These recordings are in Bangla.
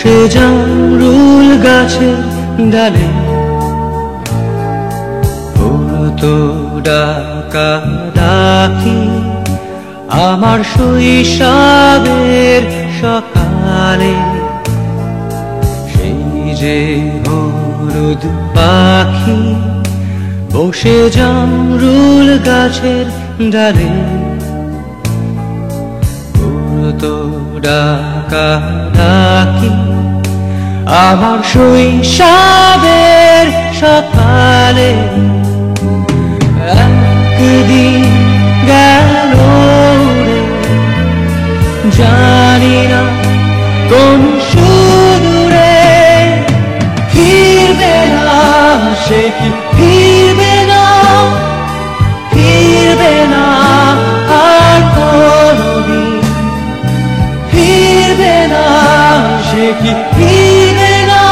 বসে জামরুল গাছের ডালে তো ডাকা ডাকি আমার শৈশবের সকালে। সেই যে হলুদ পাখি বসে জামরুল গাছের ডালে তো ডাকা ডাকি আমার শৈশবের সকালে। একদিন গেল রে জানি না কোন সুদূরে, ফিরবে না সে কি ফিরবে না, ফিরবে না আর কোনদিন, ফিরবে না সে কি ফিরবে না,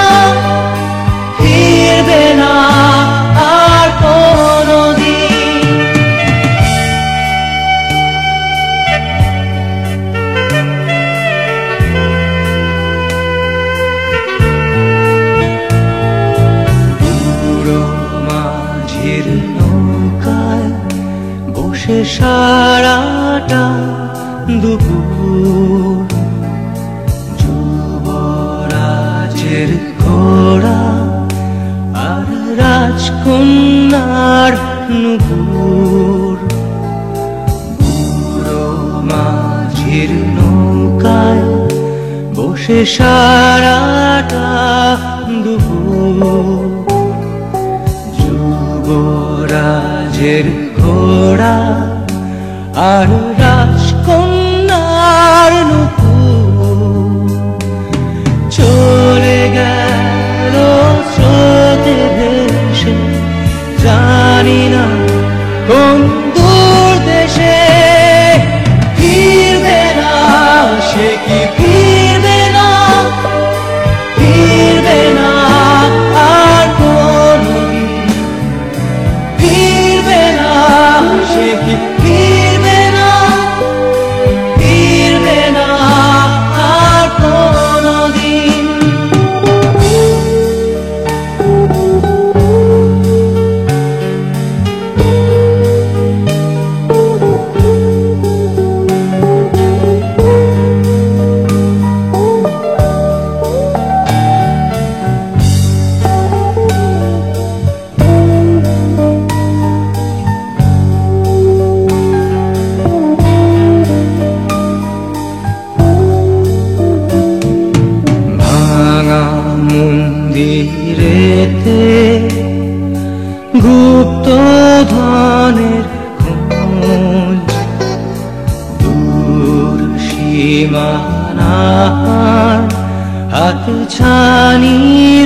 ফিরবে না আর কোনদিন। বুড়ো মাঝির নৌকায় বসে সারাটা দুপুর, যুবরাজের ঘোড়া আর রাজকন্যার নুপুর। বুড়ো মাঝির নৌকায় বসে সারাটা দুপুর, যুবরাজের ঘোড়া আর রাজকন্যার নুপুর। চলে গেল স্রোতে ভেসে জানি না কোন দূর দেশে, ফিরবে না সে কি ফিরবে না, ফিরবে না আর কোনদিন, ফিরবে না সে কি ফিরবে না, ফিরবে না আর কোনদিন। মন্দিরেতে গুপ্ত ধনের খোঁজ, দূর সীমানার হাত ছানি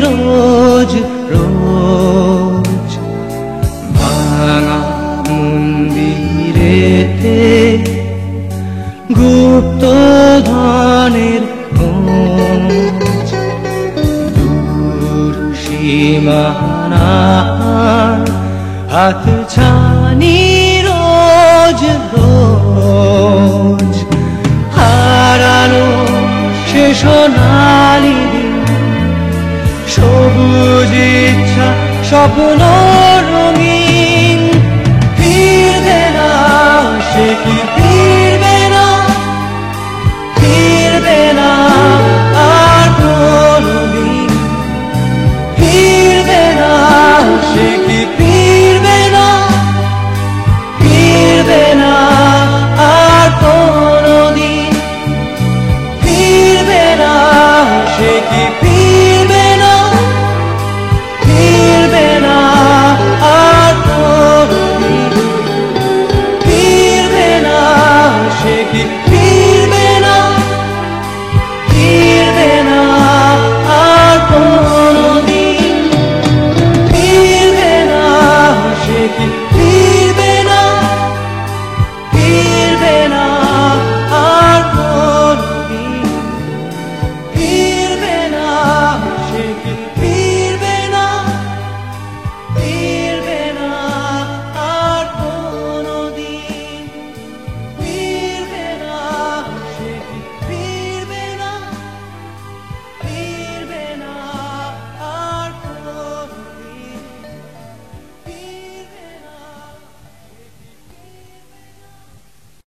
রোজ রোজ। ভাঙা মন্দিরেতে গুপ্ত ধনের খোঁজ, সীমানার হাত ছানি রোজ রোজ। হারানো সে সোনালি দিন, সবুজ ইচ্ছা স্বপ্ন রঙিন, ফিরবে না সে কি